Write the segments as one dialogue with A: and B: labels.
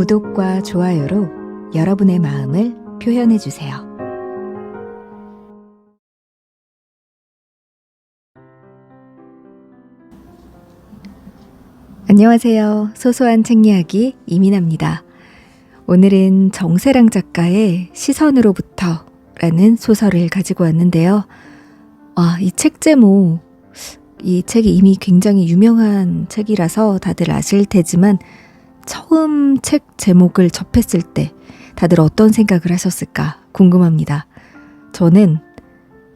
A: 구독과 좋아요로 여러분의 마음을 표현해 주세요. 안녕하세요. 소소한 책 이야기 이민아입니다. 오늘은 정세랑 작가의 시선으로부터 라는 소설을 가지고 왔는데요. 이 책 제목, 이 책이 이미 굉장히 유명한 책이라서 다들 아실 테지만 처음 책 제목을 접했을 때 다들 어떤 생각을 하셨을까 궁금합니다. 저는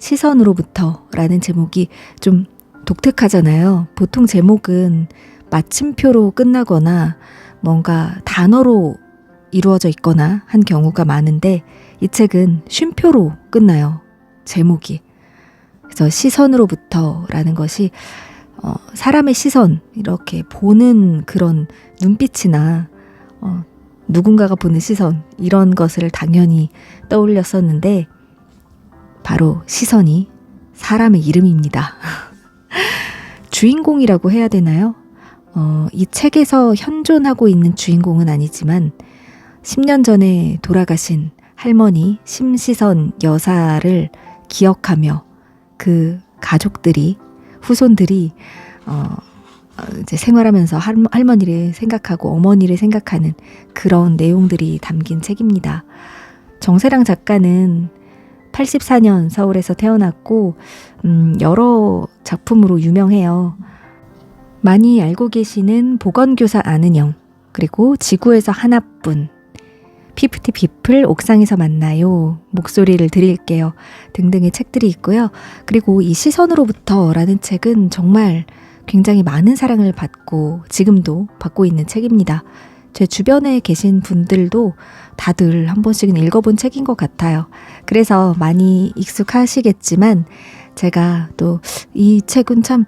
A: 시선으로부터 라는 제목이 좀 독특하잖아요. 보통 제목은 마침표로 끝나거나 뭔가 단어로 이루어져 있거나 한 경우가 많은데 이 책은 쉼표로 끝나요. 제목이. 그래서 시선으로부터 라는 것이 사람의 시선, 이렇게 보는 그런 눈빛이나 누군가가 보는 시선, 이런 것을 당연히 떠올렸었는데 바로 시선이 사람의 이름입니다. 주인공이라고 해야 되나요? 이 책에서 현존하고 있는 주인공은 아니지만 10년 전에 돌아가신 할머니 심시선 여사를 기억하며 그 가족들이, 후손들이 이제 생활하면서 할머니를 생각하고 어머니를 생각하는 그런 내용들이 담긴 책입니다. 정세랑 작가는 84년 서울에서 태어났고 여러 작품으로 유명해요. 많이 알고 계시는 보건교사 아는 영, 그리고 지구에서 하나뿐, 피프티 피플, 옥상에서 만나요, 목소리를 드릴게요 등등의 책들이 있고요. 그리고 이 시선으로부터 라는 책은 정말 굉장히 많은 사랑을 받고 지금도 받고 있는 책입니다. 제 주변에 계신 분들도 다들 한 번씩은 읽어본 책인 것 같아요. 그래서 많이 익숙하시겠지만 제가 또 이 책은 참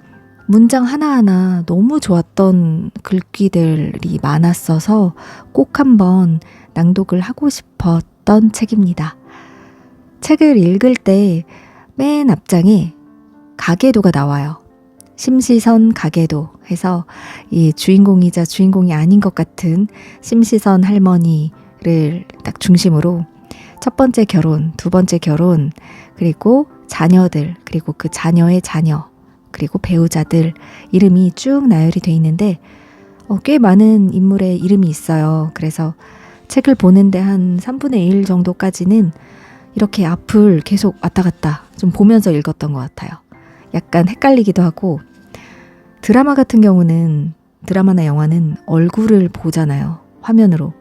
A: 문장 하나하나 너무 좋았던 글귀들이 많았어서 꼭 한번 낭독을 하고 싶었던 책입니다. 책을 읽을 때 맨 앞장에 가계도가 나와요. 심시선 가계도 해서 이 주인공이자 주인공이 아닌 것 같은 심시선 할머니를 딱 중심으로 첫 번째 결혼, 두 번째 결혼, 그리고 자녀들, 그리고 그 자녀의 자녀, 그리고 배우자들 이름이 쭉 나열이 돼 있는데 꽤 많은 인물의 이름이 있어요. 그래서 책을 보는데 한 3분의 1 정도까지는 이렇게 앞을 계속 왔다 갔다 좀 보면서 읽었던 것 같아요. 약간 헷갈리기도 하고, 드라마 같은 경우는, 드라마나 영화는 얼굴을 보잖아요. 화면으로.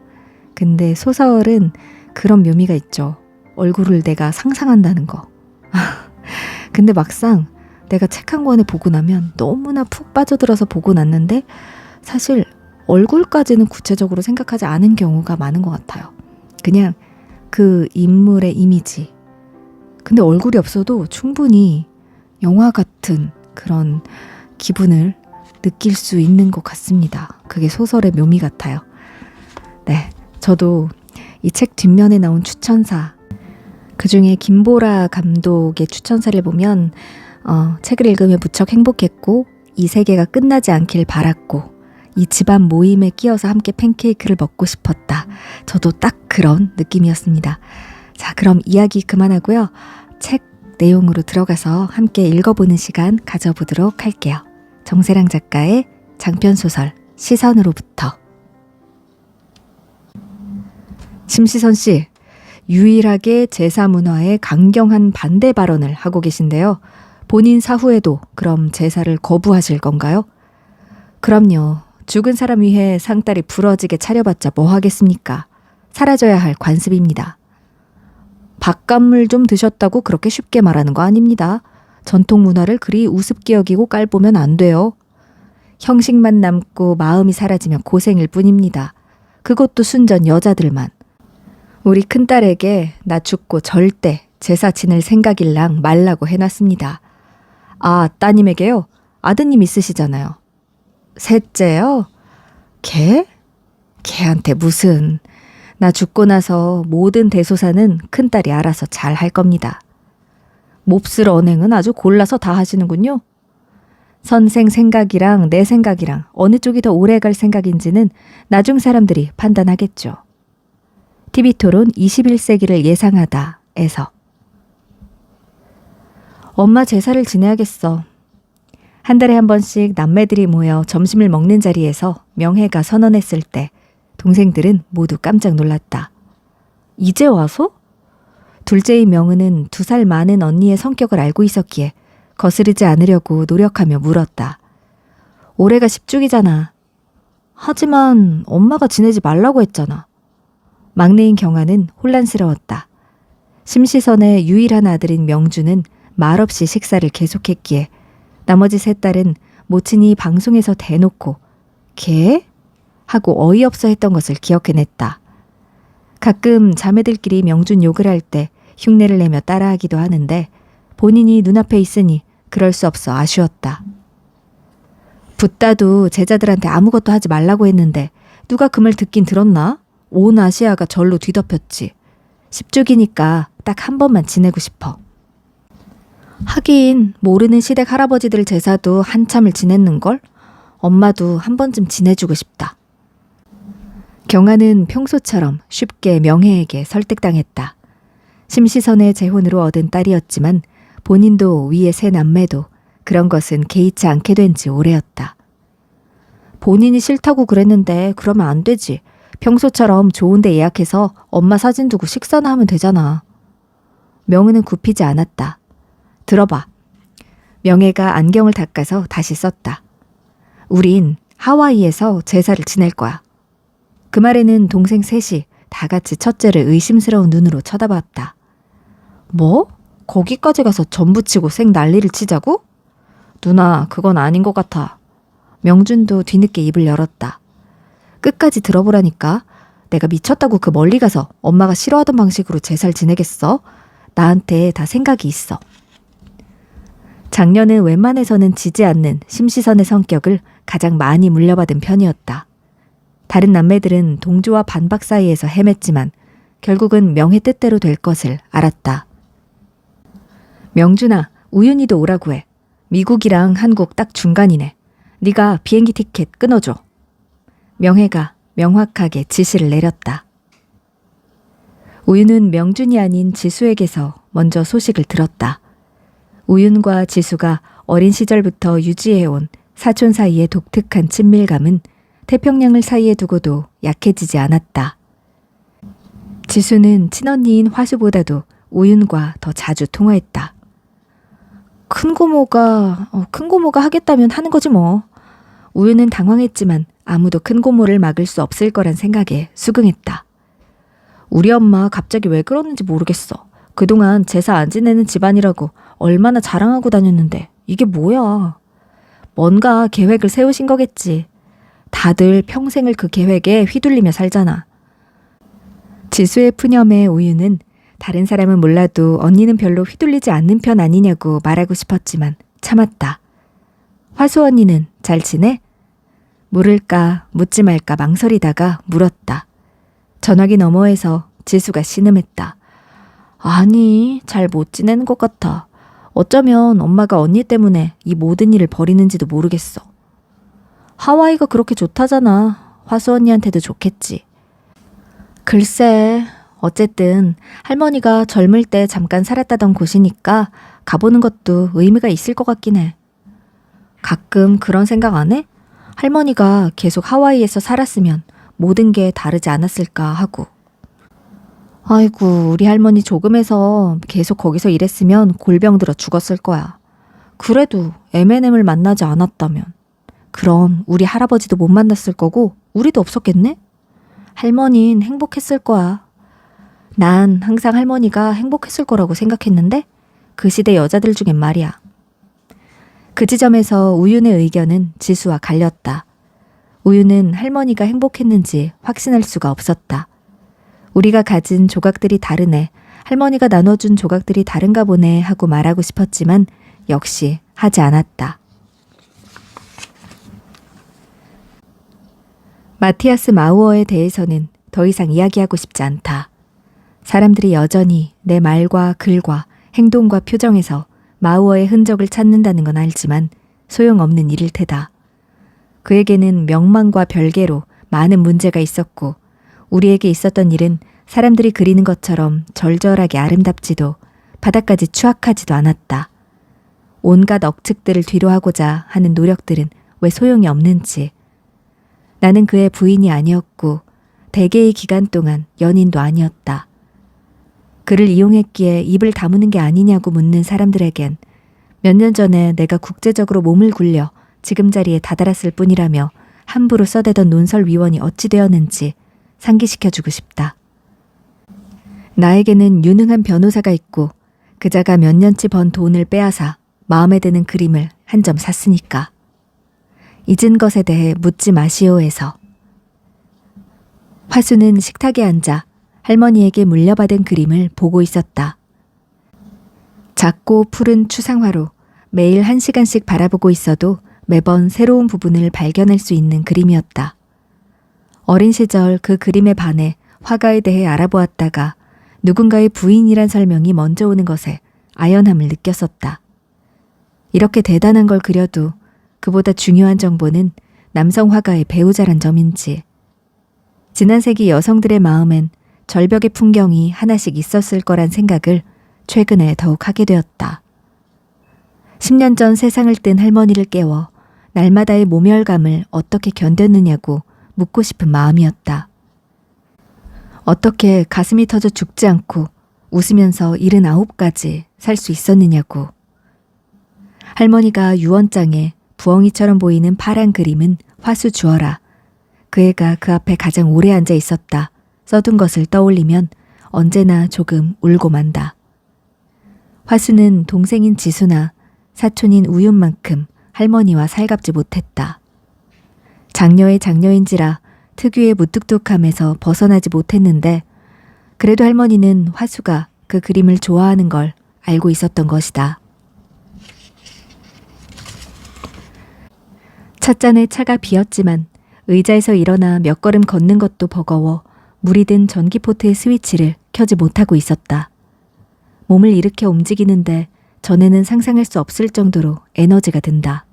A: 근데 소설은 그런 묘미가 있죠. 얼굴을 내가 상상한다는 거. 근데 막상 내가 책 한 권을 보고 나면 너무나 푹 빠져들어서 보고 났는데 사실 얼굴까지는 구체적으로 생각하지 않은 경우가 많은 것 같아요. 그냥 그 인물의 이미지. 근데 얼굴이 없어도 충분히 영화 같은 그런 기분을 느낄 수 있는 것 같습니다. 그게 소설의 묘미 같아요. 네, 저도 이 책 뒷면에 나온 추천사, 그중에 김보라 감독의 추천사를 보면 책을 읽으며 무척 행복했고 이 세계가 끝나지 않길 바랐고 이 집안 모임에 끼어서 함께 팬케이크를 먹고 싶었다. 저도 딱 그런 느낌이었습니다. 자, 그럼 이야기 그만하고요. 책 내용으로 들어가서 함께 읽어보는 시간 가져보도록 할게요. 정세랑 작가의 장편소설 시선으로부터. 심시선 씨, 유일하게 제사문화에 강경한 반대 발언을 하고 계신데요. 본인 사후에도 그럼 제사를 거부하실 건가요? 그럼요. 죽은 사람 위해 상다리 부러지게 차려봤자 뭐 하겠습니까? 사라져야 할 관습입니다. 밥감물 좀 드셨다고 그렇게 쉽게 말하는 거 아닙니다. 전통 문화를 그리 우습게 여기고 깔보면 안 돼요. 형식만 남고 마음이 사라지면 고생일 뿐입니다. 그것도 순전 여자들만. 우리 큰딸에게 나 죽고 절대 제사 지낼 생각일랑 말라고 해놨습니다. 아, 따님에게요? 아드님 있으시잖아요. 셋째요? 걔? 걔한테 무슨. 나 죽고 나서 모든 대소사는 큰딸이 알아서 잘 할 겁니다. 몹쓸 언행은 아주 골라서 다 하시는군요. 선생 생각이랑 내 생각이랑 어느 쪽이 더 오래 갈 생각인지는 나중 사람들이 판단하겠죠. TV토론 21세기를 예상하다에서 엄마 제사를 지내야겠어. 한 달에 한 번씩 남매들이 모여 점심을 먹는 자리에서 명혜가 선언했을 때 동생들은 모두 깜짝 놀랐다. 이제 와서? 둘째인 명은은 2살 많은 언니의 성격을 알고 있었기에 거스르지 않으려고 노력하며 물었다. 올해가 10주기잖아. 하지만 엄마가 지내지 말라고 했잖아. 막내인 경아는 혼란스러웠다. 심시선의 유일한 아들인 명주는 말없이 식사를 계속했기에 나머지 3딸은 모친이 방송에서 대놓고 개? 하고 어이없어 했던 것을 기억해냈다. 가끔 자매들끼리 명준 욕을 할 때 흉내를 내며 따라하기도 하는데 본인이 눈앞에 있으니 그럴 수 없어 아쉬웠다. 붓다도 제자들한테 아무것도 하지 말라고 했는데 누가 그 말 듣긴 들었나? 온 아시아가 절로 뒤덮였지. 10주기니까 딱 한 번만 지내고 싶어. 하긴 모르는 시댁 할아버지들 제사도 한참을 지냈는걸? 엄마도 한 번쯤 지내주고 싶다. 경아는 평소처럼 쉽게 명혜에게 설득당했다. 심시선의 재혼으로 얻은 딸이었지만 본인도 위의 3 남매도 그런 것은 개의치 않게 된 지 오래였다. 본인이 싫다고 그랬는데 그러면 안 되지. 평소처럼 좋은 데 예약해서 엄마 사진 두고 식사나 하면 되잖아. 명은은 굽히지 않았다. 들어봐. 명혜가 안경을 닦아서 다시 썼다. 우린 하와이에서 제사를 지낼 거야. 그 말에는 동생 셋이 다 같이 첫째를 의심스러운 눈으로 쳐다봤다. 뭐? 거기까지 가서 전부 치고 생 난리를 치자고? 누나, 그건 아닌 것 같아. 명준도 뒤늦게 입을 열었다. 끝까지 들어보라니까. 내가 미쳤다고 그 멀리 가서 엄마가 싫어하던 방식으로 제사를 지내겠어? 나한테 다 생각이 있어. 장녀는 웬만해서는 지지 않는 심시선의 성격을 가장 많이 물려받은 편이었다. 다른 남매들은 동조와 반박 사이에서 헤맸지만 결국은 명혜 뜻대로 될 것을 알았다. 명준아, 우윤이도 오라고 해. 미국이랑 한국 딱 중간이네. 네가 비행기 티켓 끊어줘. 명혜가 명확하게 지시를 내렸다. 우윤은 명준이 아닌 지수에게서 먼저 소식을 들었다. 우윤과 지수가 어린 시절부터 유지해온 사촌 사이의 독특한 친밀감은 태평양을 사이에 두고도 약해지지 않았다. 지수는 친언니인 화수보다도 우윤과 더 자주 통화했다. 큰 고모가 하겠다면 하는 거지 뭐. 우윤은 당황했지만 아무도 큰 고모를 막을 수 없을 거란 생각에 수긍했다. 우리 엄마 갑자기 왜 그러는지 모르겠어. 그동안 제사 안 지내는 집안이라고 얼마나 자랑하고 다녔는데 이게 뭐야. 뭔가 계획을 세우신 거겠지. 다들 평생을 그 계획에 휘둘리며 살잖아. 지수의 푸념에 우유는 다른 사람은 몰라도 언니는 별로 휘둘리지 않는 편 아니냐고 말하고 싶었지만 참았다. 화수 언니는 잘 지내? 물을까 묻지 말까 망설이다가 물었다. 전화기 너머에서 지수가 신음했다. 아니, 잘 못 지내는 것 같아. 어쩌면 엄마가 언니 때문에 이 모든 일을 벌이는지도 모르겠어. 하와이가 그렇게 좋다잖아. 화수 언니한테도 좋겠지. 글쎄, 어쨌든 할머니가 젊을 때 잠깐 살았다던 곳이니까 가보는 것도 의미가 있을 것 같긴 해. 가끔 그런 생각 안 해? 할머니가 계속 하와이에서 살았으면 모든 게 다르지 않았을까 하고. 아이고, 우리 할머니 조금해서 계속 거기서 일했으면 골병 들어 죽었을 거야. 그래도 M&M을 만나지 않았다면 그럼 우리 할아버지도 못 만났을 거고 우리도 없었겠네? 할머니는 행복했을 거야. 난 항상 할머니가 행복했을 거라고 생각했는데 그 시대 여자들 중엔 말이야. 그 지점에서 우윤의 의견은 지수와 갈렸다. 우윤은 할머니가 행복했는지 확신할 수가 없었다. 우리가 가진 조각들이 다르네. 할머니가 나눠준 조각들이 다른가 보네 하고 말하고 싶었지만 역시 하지 않았다. 마티아스 마우어에 대해서는 더 이상 이야기하고 싶지 않다. 사람들이 여전히 내 말과 글과 행동과 표정에서 마우어의 흔적을 찾는다는 건 알지만 소용없는 일일 테다. 그에게는 명망과 별개로 많은 문제가 있었고 우리에게 있었던 일은 사람들이 그리는 것처럼 절절하게 아름답지도 바닥까지 추악하지도 않았다. 온갖 억측들을 뒤로하고자 하는 노력들은 왜 소용이 없는지. 나는 그의 부인이 아니었고 대개의 기간 동안 연인도 아니었다. 그를 이용했기에 입을 다무는 게 아니냐고 묻는 사람들에겐 몇 년 전에 내가 국제적으로 몸을 굴려 지금 자리에 다다랐을 뿐이라며 함부로 써대던 논설위원이 어찌 되었는지 상기시켜주고 싶다. 나에게는 유능한 변호사가 있고 그자가 몇 년치 번 돈을 빼앗아 마음에 드는 그림을 한 점 샀으니까. 잊은 것에 대해 묻지 마시오 해서. 화수는 식탁에 앉아 할머니에게 물려받은 그림을 보고 있었다. 작고 푸른 추상화로 매일 1시간씩 바라보고 있어도 매번 새로운 부분을 발견할 수 있는 그림이었다. 어린 시절 그 그림에 반해 화가에 대해 알아보았다가 누군가의 부인이란 설명이 먼저 오는 것에 아연함을 느꼈었다. 이렇게 대단한 걸 그려도 그보다 중요한 정보는 남성 화가의 배우자란 점인지. 지난 세기 여성들의 마음엔 절벽의 풍경이 하나씩 있었을 거란 생각을 최근에 더욱 하게 되었다. 10년 전 세상을 뜬 할머니를 깨워 날마다의 모멸감을 어떻게 견뎠느냐고 묻고 싶은 마음이었다. 어떻게 가슴이 터져 죽지 않고 웃으면서 79까지 살 수 있었느냐고. 할머니가 유언장에 부엉이처럼 보이는 파란 그림은 화수 주어라. 그 애가 그 앞에 가장 오래 앉아 있었다. 써둔 것을 떠올리면 언제나 조금 울고 만다. 화수는 동생인 지수나 사촌인 우윤만큼 할머니와 살갑지 못했다. 장녀의 장녀인지라 특유의 무뚝뚝함에서 벗어나지 못했는데 그래도 할머니는 화수가 그 그림을 좋아하는 걸 알고 있었던 것이다. 찻잔에 차가 비었지만 의자에서 일어나 몇 걸음 걷는 것도 버거워 물이 든 전기포트의 스위치를 켜지 못하고 있었다. 몸을 일으켜 움직이는데 전에는 상상할 수 없을 정도로 에너지가 든다.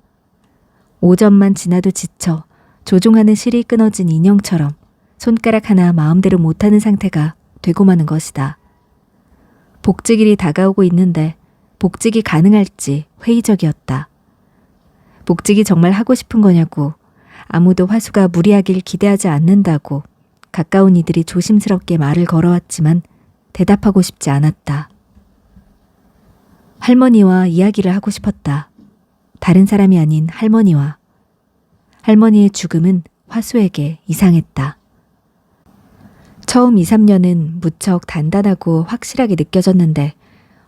A: 오전만 지나도 지쳐 조종하는 실이 끊어진 인형처럼 손가락 하나 마음대로 못하는 상태가 되고 마는 것이다. 복직일이 다가오고 있는데 복직이 가능할지 회의적이었다. 복직이 정말 하고 싶은 거냐고, 아무도 화수가 무리하길 기대하지 않는다고 가까운 이들이 조심스럽게 말을 걸어왔지만 대답하고 싶지 않았다. 할머니와 이야기를 하고 싶었다. 다른 사람이 아닌 할머니와. 할머니의 죽음은 화수에게 이상했다. 처음 2, 3년은 무척 단단하고 확실하게 느껴졌는데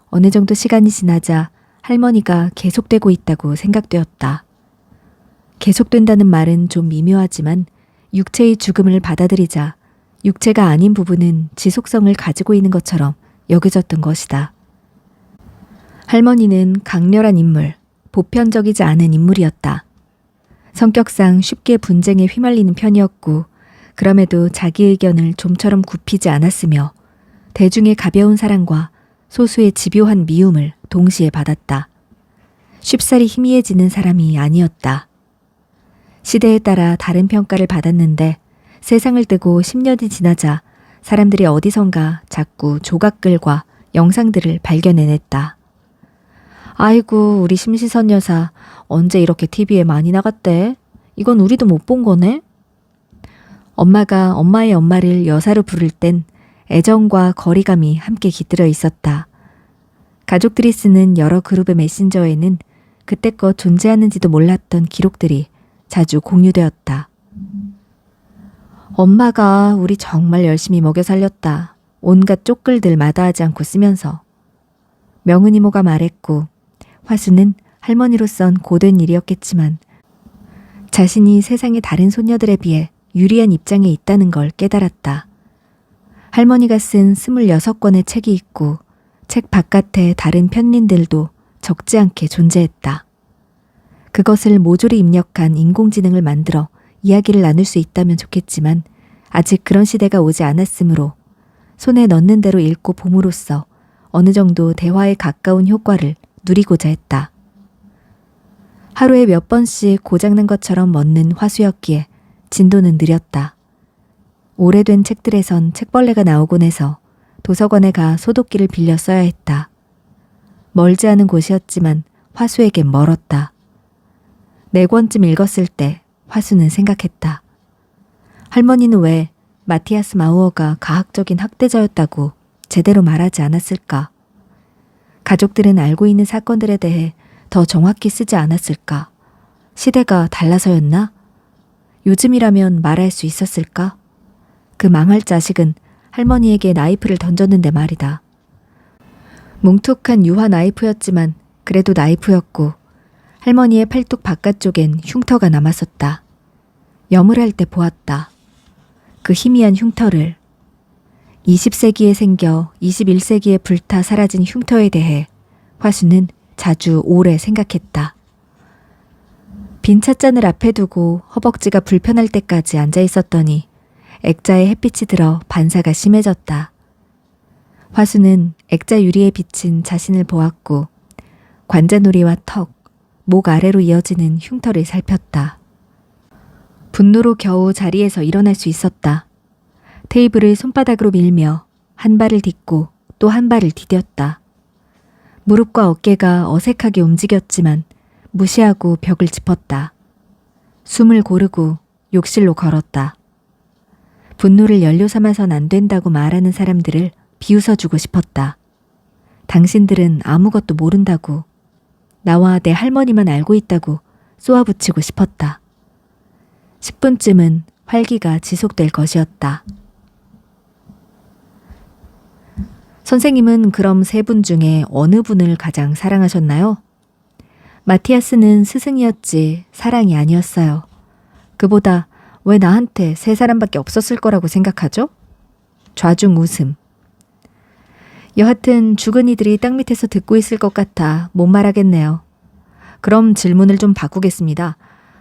A: 어느 정도 시간이 지나자 할머니가 계속되고 있다고 생각되었다. 계속된다는 말은 좀 미묘하지만 육체의 죽음을 받아들이자 육체가 아닌 부분은 지속성을 가지고 있는 것처럼 여겨졌던 것이다. 할머니는 강렬한 인물, 보편적이지 않은 인물이었다. 성격상 쉽게 분쟁에 휘말리는 편이었고 그럼에도 자기 의견을 좀처럼 굽히지 않았으며 대중의 가벼운 사랑과 소수의 집요한 미움을 동시에 받았다. 쉽사리 희미해지는 사람이 아니었다. 시대에 따라 다른 평가를 받았는데 세상을 뜨고 10년이 지나자 사람들이 어디선가 자꾸 조각글과 영상들을 발견해냈다. 아이고, 우리 심시선 여사 언제 이렇게 TV에 많이 나갔대? 이건 우리도 못 본 거네? 엄마가 엄마의 엄마를 여사로 부를 땐 애정과 거리감이 함께 깃들어 있었다. 가족들이 쓰는 여러 그룹의 메신저에는 그때껏 존재하는지도 몰랐던 기록들이 자주 공유되었다. 엄마가 우리 정말 열심히 먹여 살렸다. 온갖 쪽글들 마다하지 않고 쓰면서. 명은 이모가 말했고 화수는 할머니로선 고된 일이었겠지만 자신이 세상의 다른 손녀들에 비해 유리한 입장에 있다는 걸 깨달았다. 할머니가 쓴 26권의 책이 있고 책 바깥에 다른 편린들도 적지 않게 존재했다. 그것을 모조리 입력한 인공지능을 만들어 이야기를 나눌 수 있다면 좋겠지만 아직 그런 시대가 오지 않았으므로 손에 넣는 대로 읽고 봄으로써 어느 정도 대화에 가까운 효과를 누리고자 했다. 하루에 몇 번씩 고장난 것처럼 멎는 화수였기에 진도는 느렸다. 오래된 책들에선 책벌레가 나오곤 해서 도서관에 가 소독기를 빌려 써야 했다. 멀지 않은 곳이었지만 화수에겐 멀었다. 4권쯤 읽었을 때 화수는 생각했다. 할머니는 왜 마티아스 마우어가 가학적인 학대자였다고 제대로 말하지 않았을까? 가족들은 알고 있는 사건들에 대해 더 정확히 쓰지 않았을까? 시대가 달라서였나? 요즘이라면 말할 수 있었을까? 그 망할 자식은 할머니에게 나이프를 던졌는데 말이다. 뭉툭한 유화 나이프였지만 그래도 나이프였고 할머니의 팔뚝 바깥쪽엔 흉터가 남았었다. 염을 할 때 보았다. 그 희미한 흉터를. 20세기에 생겨 21세기에 불타 사라진 흉터에 대해 화수는 자주 오래 생각했다. 빈 찻잔을 앞에 두고 허벅지가 불편할 때까지 앉아 있었더니 액자에 햇빛이 들어 반사가 심해졌다. 화수는 액자 유리에 비친 자신을 보았고 관자놀이와 턱, 목 아래로 이어지는 흉터를 살폈다. 분노로 겨우 자리에서 일어날 수 있었다. 테이블을 손바닥으로 밀며 한 발을 딛고 또 한 발을 디뎠다. 무릎과 어깨가 어색하게 움직였지만 무시하고 벽을 짚었다. 숨을 고르고 욕실로 걸었다. 분노를 연료 삼아선 안 된다고 말하는 사람들을 비웃어주고 싶었다. 당신들은 아무것도 모른다고, 나와 내 할머니만 알고 있다고 쏘아붙이고 싶었다. 10분쯤은 활기가 지속될 것이었다. 선생님은 그럼 3분 중에 어느 분을 가장 사랑하셨나요? 마티아스는 스승이었지 사랑이 아니었어요. 그보다 왜 나한테 3사람밖에 없었을 거라고 생각하죠? 좌중 웃음. 여하튼 죽은 이들이 땅 밑에서 듣고 있을 것 같아 못 말하겠네요. 그럼 질문을 좀 바꾸겠습니다.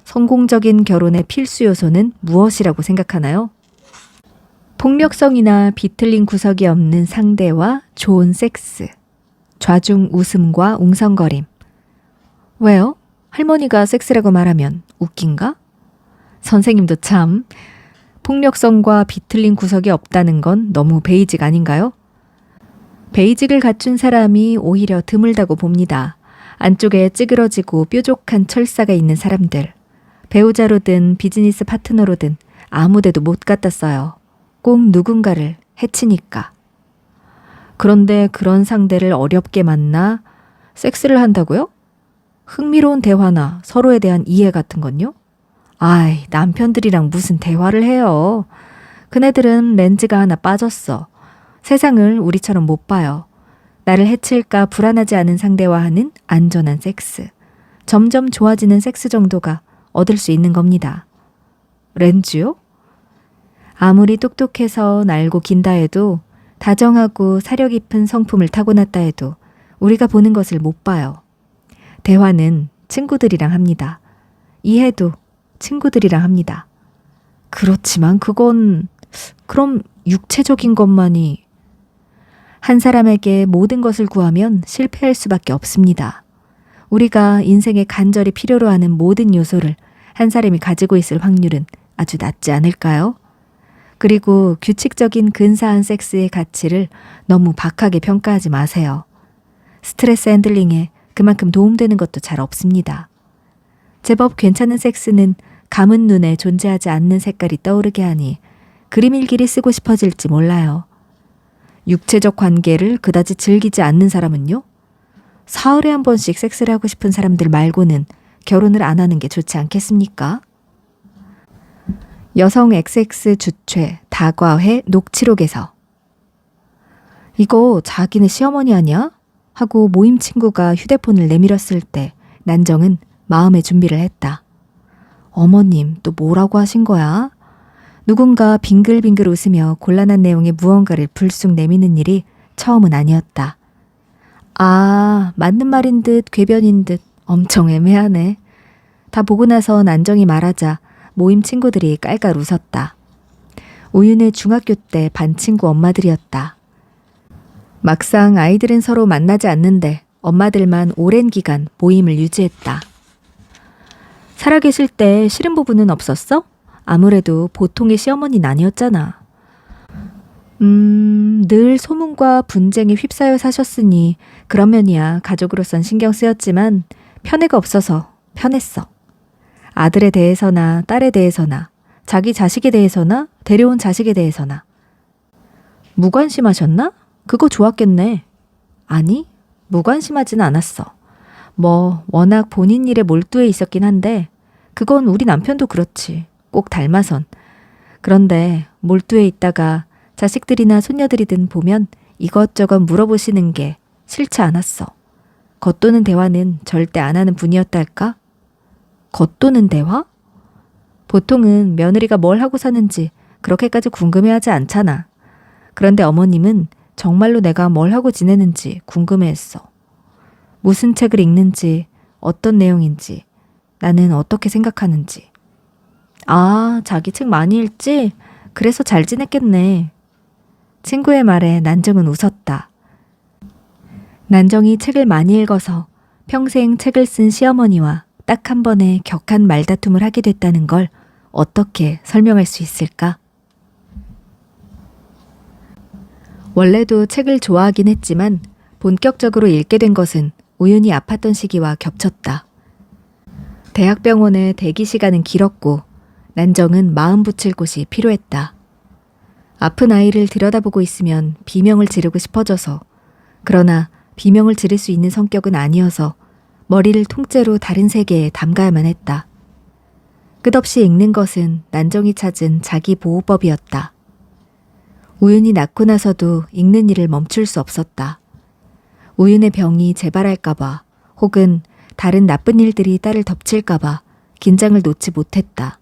A: 성공적인 결혼의 필수 요소는 무엇이라고 생각하나요? 폭력성이나 비틀린 구석이 없는 상대와 좋은 섹스. 좌중 웃음과 웅성거림. 왜요? 할머니가 섹스라고 말하면 웃긴가? 선생님도 참. 폭력성과 비틀린 구석이 없다는 건 너무 베이직 아닌가요? 베이직을 갖춘 사람이 오히려 드물다고 봅니다. 안쪽에 찌그러지고 뾰족한 철사가 있는 사람들. 배우자로든 비즈니스 파트너로든 아무데도 못 갖다 써요. 꼭 누군가를 해치니까. 그런데 그런 상대를 어렵게 만나 섹스를 한다고요? 흥미로운 대화나 서로에 대한 이해 같은 건요? 아이, 남편들이랑 무슨 대화를 해요. 그네들은 렌즈가 하나 빠졌어. 세상을 우리처럼 못 봐요. 나를 해칠까 불안하지 않은 상대와 하는 안전한 섹스. 점점 좋아지는 섹스 정도가 얻을 수 있는 겁니다. 렌즈요? 아무리 똑똑해서 날고 긴다 해도 다정하고 사려 깊은 성품을 타고났다 해도 우리가 보는 것을 못 봐요. 대화는 친구들이랑 합니다. 이해도 친구들이랑 합니다. 그렇지만 그럼 육체적인 것만이 한 사람에게 모든 것을 구하면 실패할 수밖에 없습니다. 우리가 인생에 간절히 필요로 하는 모든 요소를 한 사람이 가지고 있을 확률은 아주 낮지 않을까요? 그리고 규칙적인 근사한 섹스의 가치를 너무 박하게 평가하지 마세요. 스트레스 핸들링에 그만큼 도움되는 것도 잘 없습니다. 제법 괜찮은 섹스는 감은 눈에 존재하지 않는 색깔이 떠오르게 하니 그림 일기를 쓰고 싶어질지 몰라요. 육체적 관계를 그다지 즐기지 않는 사람은요? 사흘에 한 번씩 섹스를 하고 싶은 사람들 말고는 결혼을 안 하는 게 좋지 않겠습니까? 여성 XX 주최 다과회 녹취록에서 이거 자기네 시어머니 아니야? 하고 모임 친구가 휴대폰을 내밀었을 때 난정은 마음의 준비를 했다. 어머님 또 뭐라고 하신 거야? 누군가 빙글빙글 웃으며 곤란한 내용의 무언가를 불쑥 내미는 일이 처음은 아니었다. 아, 맞는 말인 듯 궤변인 듯 엄청 애매하네. 다 보고 나서 난정이 말하자 모임 친구들이 깔깔 웃었다. 우윤의 중학교 때 반 친구 엄마들이었다. 막상 아이들은 서로 만나지 않는데 엄마들만 오랜 기간 모임을 유지했다. 살아계실 때 싫은 부분은 없었어? 아무래도 보통의 시어머니는 아니었잖아. 늘 소문과 분쟁에 휩싸여 사셨으니 그런 면이야 가족으로선 신경 쓰였지만 편애가 없어서 편했어. 아들에 대해서나 딸에 대해서나 자기 자식에 대해서나 데려온 자식에 대해서나. 무관심하셨나? 그거 좋았겠네. 아니, 무관심하진 않았어. 워낙 본인 일에 몰두해 있었긴 한데 그건 우리 남편도 그렇지. 꼭 닮아선. 그런데 몰두해 있다가 자식들이나 손녀들이든 보면 이것저것 물어보시는 게 싫지 않았어. 겉도는 대화는 절대 안 하는 분이었달까? 겉도는 대화? 보통은 며느리가 뭘 하고 사는지 그렇게까지 궁금해하지 않잖아. 그런데 어머님은 정말로 내가 뭘 하고 지내는지 궁금해했어. 무슨 책을 읽는지, 어떤 내용인지, 나는 어떻게 생각하는지. 아, 자기 책 많이 읽지? 그래서 잘 지냈겠네. 친구의 말에 난정은 웃었다. 난정이 책을 많이 읽어서 평생 책을 쓴 시어머니와 딱 한 번의 격한 말다툼을 하게 됐다는 걸 어떻게 설명할 수 있을까? 원래도 책을 좋아하긴 했지만 본격적으로 읽게 된 것은 우연히 아팠던 시기와 겹쳤다. 대학병원의 대기 시간은 길었고 난정은 마음 붙일 곳이 필요했다. 아픈 아이를 들여다보고 있으면 비명을 지르고 싶어져서, 그러나 비명을 지를 수 있는 성격은 아니어서 머리를 통째로 다른 세계에 담가야만 했다. 끝없이 읽는 것은 난정이 찾은 자기 보호법이었다. 우윤이 낳고 나서도 읽는 일을 멈출 수 없었다. 우윤의 병이 재발할까봐 혹은 다른 나쁜 일들이 딸을 덮칠까봐 긴장을 놓지 못했다.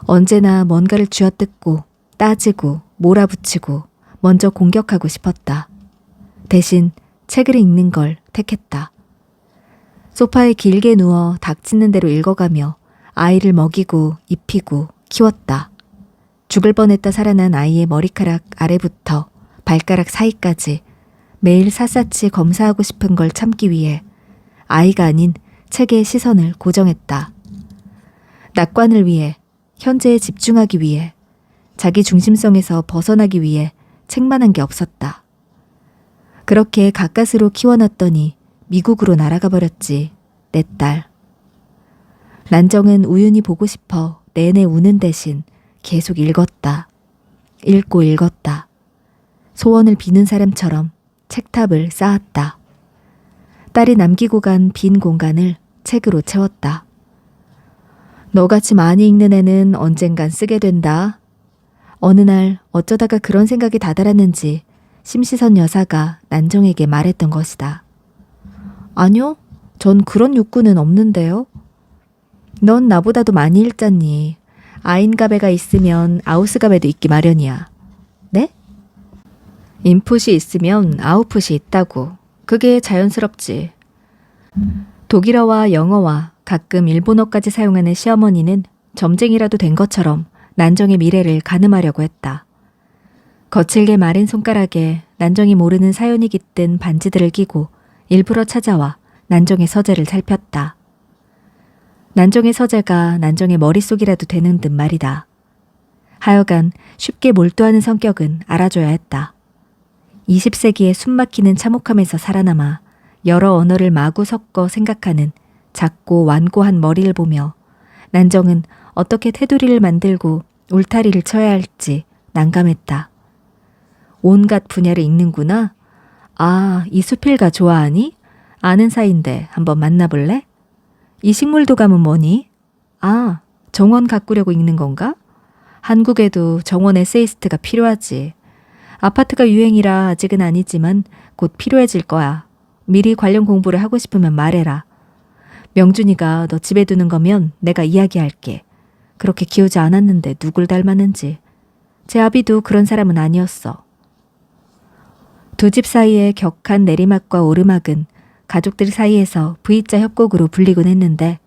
A: 언제나 뭔가를 쥐어뜯고 따지고 몰아붙이고 먼저 공격하고 싶었다. 대신 책을 읽는 걸 택했다. 소파에 길게 누워 닥치는 대로 읽어가며 아이를 먹이고 입히고 키웠다. 죽을 뻔했다 살아난 아이의 머리카락 아래부터 발가락 사이까지 매일 샅샅이 검사하고 싶은 걸 참기 위해 아이가 아닌 책의 시선을 고정했다. 낙관을 위해, 현재에 집중하기 위해, 자기 중심성에서 벗어나기 위해 책만 한 게 없었다. 그렇게 가까스로 키워놨더니 미국으로 날아가 버렸지, 내 딸. 난정은 우윤이 보고 싶어 내내 우는 대신 계속 읽었다. 읽고 읽었다. 소원을 비는 사람처럼 책탑을 쌓았다. 딸이 남기고 간 빈 공간을 책으로 채웠다. 너같이 많이 읽는 애는 언젠간 쓰게 된다. 어느 날 어쩌다가 그런 생각이 다다랐는지 심시선 여사가 난정에게 말했던 것이다. 아니요, 전 그런 욕구는 없는데요. 넌 나보다도 많이 읽잖니. 아인가베가 있으면 아우스가베도 있기 마련이야. 네? 인풋이 있으면 아웃풋이 있다고. 그게 자연스럽지. 독일어와 영어와 가끔 일본어까지 사용하는 시어머니는 점쟁이라도 된 것처럼 난정의 미래를 가늠하려고 했다. 거칠게 마른 손가락에 난정이 모르는 사연이 깃든 반지들을 끼고 일부러 찾아와 난정의 서재를 살폈다. 난정의 서재가 난정의 머릿속이라도 되는 듯 말이다. 하여간 쉽게 몰두하는 성격은 알아줘야 했다. 20세기의 숨막히는 참혹함에서 살아남아 여러 언어를 마구 섞어 생각하는 작고 완고한 머리를 보며 난정은 어떻게 테두리를 만들고 울타리를 쳐야 할지 난감했다. 온갖 분야를 읽는구나. 아, 이 수필가 좋아하니? 아는 사이인데 한번 만나볼래? 이 식물도감은 뭐니? 아, 정원 가꾸려고 읽는 건가? 한국에도 정원 에세이스트가 필요하지. 아파트가 유행이라 아직은 아니지만 곧 필요해질 거야. 미리 관련 공부를 하고 싶으면 말해라. 명준이가 너 집에 두는 거면 내가 이야기할게. 그렇게 키우지 않았는데 누굴 닮았는지. 제 아비도 그런 사람은 아니었어. 두 집 사이의 격한 내리막과 오르막은 가족들 사이에서 V자 협곡으로 불리곤 했는데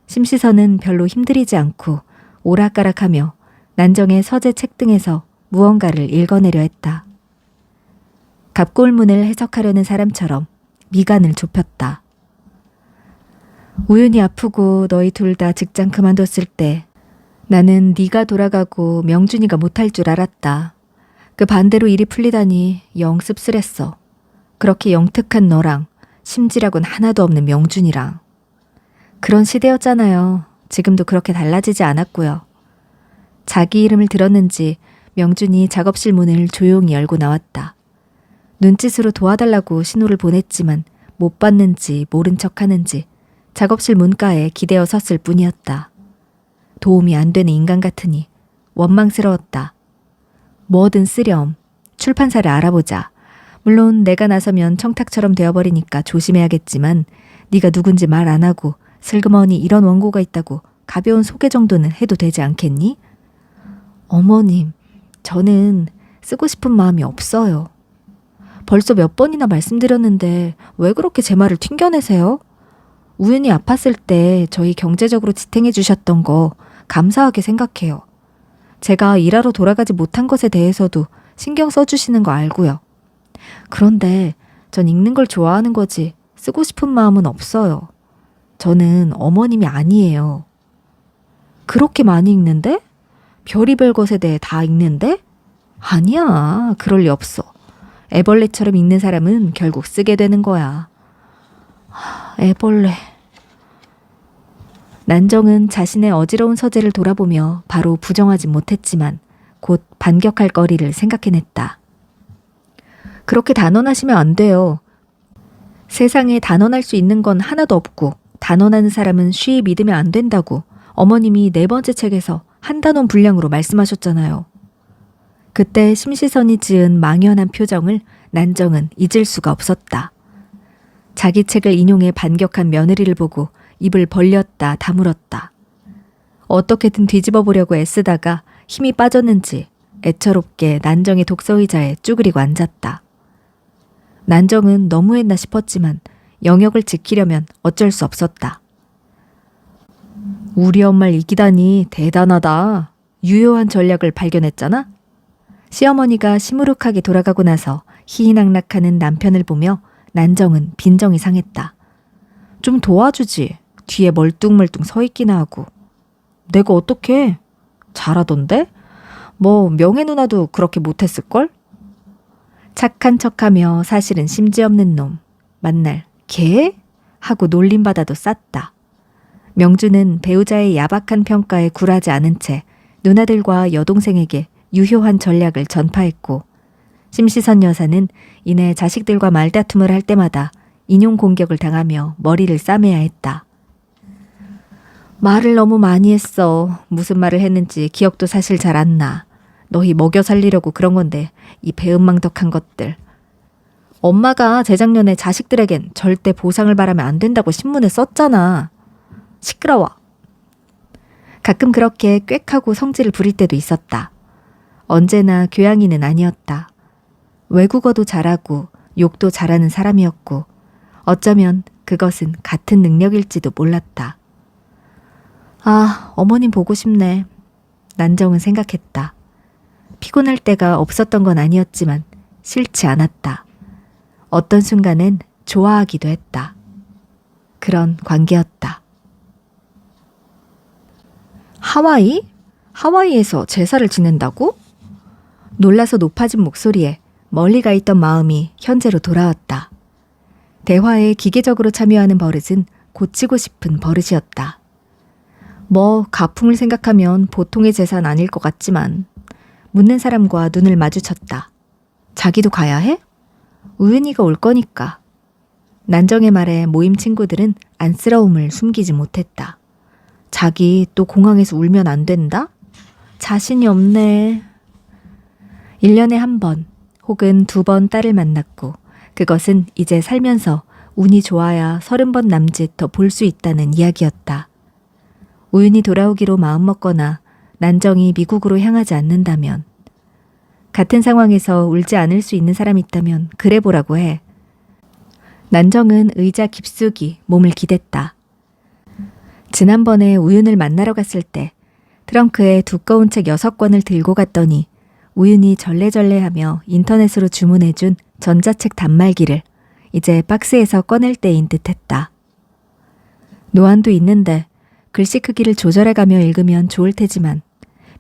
A: 심시선은 별로 힘들이지 않고 오락가락하며 난정의 서재 책등에서 무언가를 읽어내려 했다. 갑골문을 해석하려는 사람처럼 미간을 좁혔다. 우윤이 아프고 너희 둘 다 직장 그만뒀을 때 나는 네가 돌아가고 명준이가 못할 줄 알았다. 그 반대로 일이 풀리다니 영 씁쓸했어. 그렇게 영특한 너랑 심지락은 하나도 없는 명준이랑. 그런 시대였잖아요. 지금도 그렇게 달라지지 않았고요. 자기 이름을 들었는지 명준이 작업실 문을 조용히 열고 나왔다. 눈짓으로 도와달라고 신호를 보냈지만 못 받는지 모른 척하는지 작업실 문가에 기대어 섰을 뿐이었다. 도움이 안 되는 인간 같으니 원망스러웠다. 뭐든 쓰렴. 출판사를 알아보자. 물론 내가 나서면 청탁처럼 되어버리니까 조심해야겠지만 네가 누군지 말 안 하고 슬그머니 이런 원고가 있다고 가벼운 소개 정도는 해도 되지 않겠니? 어머님, 저는 쓰고 싶은 마음이 없어요. 벌써 몇 번이나 말씀드렸는데 왜 그렇게 제 말을 튕겨내세요? 우연히 아팠을 때 저희 경제적으로 지탱해 주셨던 거 감사하게 생각해요. 제가 일하러 돌아가지 못한 것에 대해서도 신경 써주시는 거 알고요. 그런데 전 읽는 걸 좋아하는 거지 쓰고 싶은 마음은 없어요. 저는 어머님이 아니에요. 그렇게 많이 읽는데? 별의별 것에 대해 다 읽는데? 아니야, 그럴 리 없어. 애벌레처럼 읽는 사람은 결국 쓰게 되는 거야. 애벌레. 난정은 자신의 어지러운 서재를 돌아보며 바로 부정하지 못했지만 곧 반격할 거리를 생각해냈다. 그렇게 단언하시면 안 돼요. 세상에 단언할 수 있는 건 하나도 없고 단언하는 사람은 쉬이 믿으면 안 된다고 어머님이 4번째 책에서 한 단원 분량으로 말씀하셨잖아요. 그때 심시선이 지은 망연한 표정을 난정은 잊을 수가 없었다. 자기 책을 인용해 반격한 며느리를 보고 입을 벌렸다 다물었다. 어떻게든 뒤집어 보려고 애쓰다가 힘이 빠졌는지 애처롭게 난정의 독서의자에 쭈그리고 앉았다. 난정은 너무했나 싶었지만 영역을 지키려면 어쩔 수 없었다. 우리 엄마를 이기다니 대단하다. 유효한 전략을 발견했잖아? 시어머니가 시무룩하게 돌아가고 나서 희희낙낙하는 남편을 보며 난정은 빈정이 상했다. 좀 도와주지. 뒤에 멀뚱멀뚱 서 있기나 하고. 내가 어떡해? 잘하던데? 뭐 명혜 누나도 그렇게 못했을걸? 착한 척하며 사실은 심지 없는 놈. 만날 개? 하고 놀림받아도 쌌다. 명주는 배우자의 야박한 평가에 굴하지 않은 채 누나들과 여동생에게 유효한 전략을 전파했고 심시선 여사는 이내 자식들과 말다툼을 할 때마다 인용 공격을 당하며 머리를 싸매야 했다. 말을 너무 많이 했어. 무슨 말을 했는지 기억도 사실 잘 안 나. 너희 먹여 살리려고 그런 건데 이 배은망덕한 것들. 엄마가 재작년에 자식들에겐 절대 보상을 바라면 안 된다고 신문에 썼잖아. 시끄러워. 가끔 그렇게 꽥하고 성질을 부릴 때도 있었다. 언제나 교양이는 아니었다. 외국어도 잘하고 욕도 잘하는 사람이었고 어쩌면 그것은 같은 능력일지도 몰랐다. 아, 어머님 보고 싶네. 난정은 생각했다. 피곤할 때가 없었던 건 아니었지만 싫지 않았다. 어떤 순간엔 좋아하기도 했다. 그런 관계였다. 하와이? 하와이에서 제사를 지낸다고? 놀라서 높아진 목소리에 멀리 가 있던 마음이 현재로 돌아왔다. 대화에 기계적으로 참여하는 버릇은 고치고 싶은 버릇이었다. 뭐 가풍을 생각하면 보통의 제사는 아닐 것 같지만 묻는 사람과 눈을 마주쳤다. 자기도 가야 해? 우연히가 올 거니까. 난정의 말에 모임 친구들은 안쓰러움을 숨기지 못했다. 자기 또 공항에서 울면 안 된다? 자신이 없네. 1년에 한 번 혹은 2번 딸을 만났고 그것은 이제 살면서 운이 좋아야 30번 남짓 더 볼 수 있다는 이야기였다. 우윤이 돌아오기로 마음먹거나 난정이 미국으로 향하지 않는다면 같은 상황에서 울지 않을 수 있는 사람이 있다면 그래 보라고 해. 난정은 의자 깊숙이 몸을 기댔다. 지난번에 우윤을 만나러 갔을 때 트렁크에 두꺼운 책 6권을 들고 갔더니 우윤이 절레절레하며 인터넷으로 주문해준 전자책 단말기를 이제 박스에서 꺼낼 때인 듯했다. 노안도 있는데 글씨 크기를 조절해가며 읽으면 좋을 테지만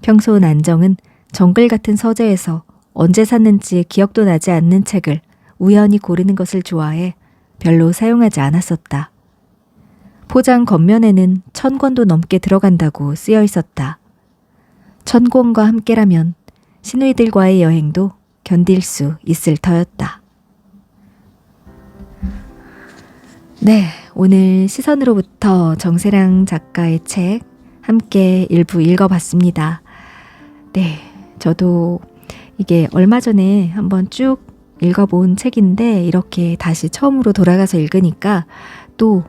A: 평소 난정은 정글 같은 서재에서 언제 샀는지 기억도 나지 않는 책을 우연히 고르는 것을 좋아해 별로 사용하지 않았었다. 포장 겉면에는 1000권도 넘게 들어간다고 쓰여 있었다. 1000권과 함께라면 시누이들과의 여행도 견딜 수 있을 터였다. 네, 오늘 시선으로부터 정세랑 작가의 책 함께 일부 읽어봤습니다. 네, 저도 이게 얼마 전에 한번 쭉 읽어본 책인데 이렇게 다시 처음으로 돌아가서 읽으니까 또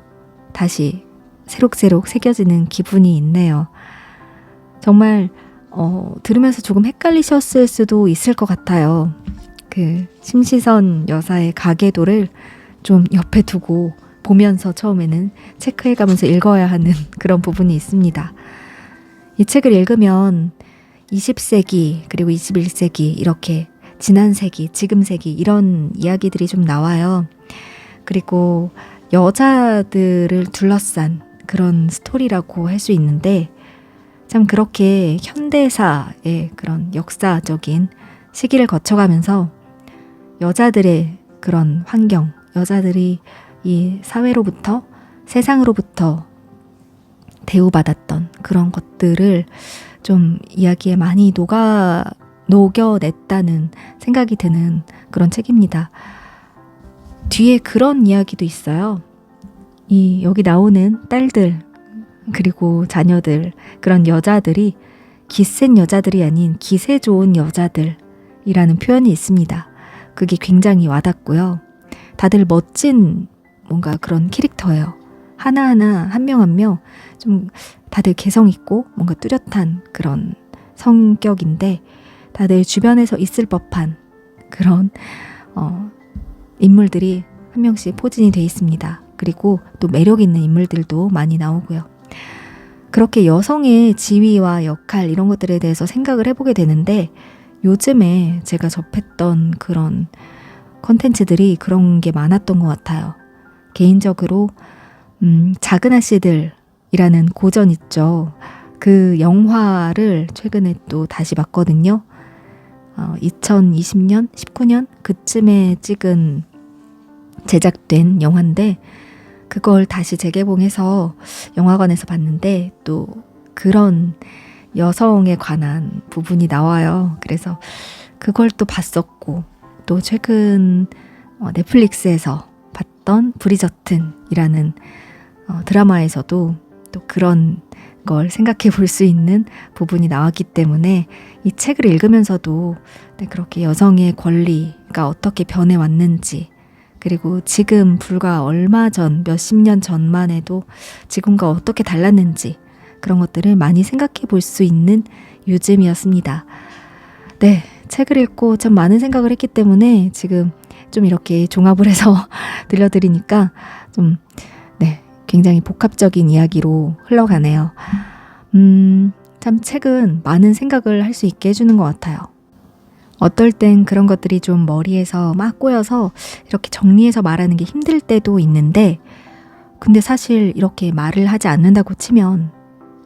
A: 다시 새록새록 새겨지는 기분이 있네요. 정말 들으면서 조금 헷갈리셨을 수도 있을 것 같아요. 그 심시선 여사의 가계도를 좀 옆에 두고 보면서 처음에는 체크해가면서 읽어야 하는 그런 부분이 있습니다. 이 책을 읽으면 20세기 그리고 21세기 이렇게 지난 세기, 지금 세기 이런 이야기들이 좀 나와요. 그리고 여자들을 둘러싼 그런 스토리라고 할 수 있는데 참 그렇게 현대사의 그런 역사적인 시기를 거쳐가면서 여자들의 그런 환경, 여자들이 이 사회로부터 세상으로부터 대우받았던 그런 것들을 좀 이야기에 많이 녹여냈다는 생각이 드는 그런 책입니다. 뒤에 그런 이야기도 있어요. 여기 나오는 딸들 그리고 자녀들, 그런 여자들이 기센 여자들이 아닌 기세 좋은 여자들이라는 표현이 있습니다. 그게 굉장히 와닿고요. 다들 멋진 뭔가 그런 캐릭터예요. 하나하나 한 명 한 명 좀 다들 개성 있고 뭔가 뚜렷한 그런 성격인데 다들 주변에서 있을 법한 그런 인물들이 한 명씩 포진이 돼 있습니다. 그리고 또 매력 있는 인물들도 많이 나오고요. 그렇게 여성의 지위와 역할 이런 것들에 대해서 생각을 해보게 되는데 요즘에 제가 접했던 그런 컨텐츠들이 그런 게 많았던 것 같아요. 개인적으로 작은 아씨들이라는 고전 있죠. 그 영화를 최근에 또 다시 봤거든요. 2020년, 19년 그쯤에 제작된 영화인데 그걸 다시 재개봉해서 영화관에서 봤는데 또 그런 여성에 관한 부분이 나와요. 그래서 그걸 또 봤었고 또 최근 넷플릭스에서 봤던 브리저튼이라는 드라마에서도 또 그런 걸 생각해 볼 수 있는 부분이 나왔기 때문에 이 책을 읽으면서도 그렇게 여성의 권리가 어떻게 변해왔는지 그리고 지금 불과 얼마 전, 몇십 년 전만 해도 지금과 어떻게 달랐는지 그런 것들을 많이 생각해 볼 수 있는 요즘이었습니다. 네, 책을 읽고 참 많은 생각을 했기 때문에 지금 좀 이렇게 종합을 해서 들려드리니까 좀 굉장히 복합적인 이야기로 흘러가네요. 참 책은 많은 생각을 할 수 있게 해주는 것 같아요. 어떨 땐 그런 것들이 좀 머리에서 막 꼬여서 이렇게 정리해서 말하는 게 힘들 때도 있는데 근데 사실 이렇게 말을 하지 않는다고 치면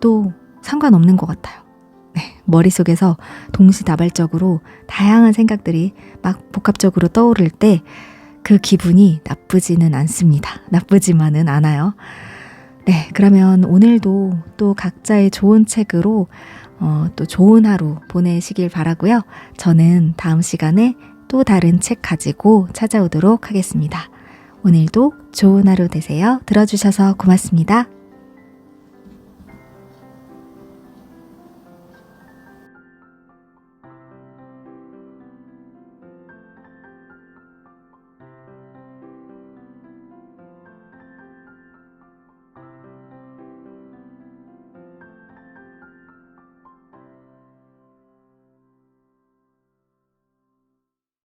A: 또 상관없는 것 같아요. 머릿속에서 동시다발적으로 다양한 생각들이 막 복합적으로 떠오를 때 그 기분이 나쁘지는 않습니다. 나쁘지만은 않아요. 네, 그러면 오늘도 또 각자의 좋은 책으로 또 좋은 하루 보내시길 바라고요. 저는 다음 시간에 또 다른 책 가지고 찾아오도록 하겠습니다. 오늘도 좋은 하루 되세요. 들어주셔서 고맙습니다.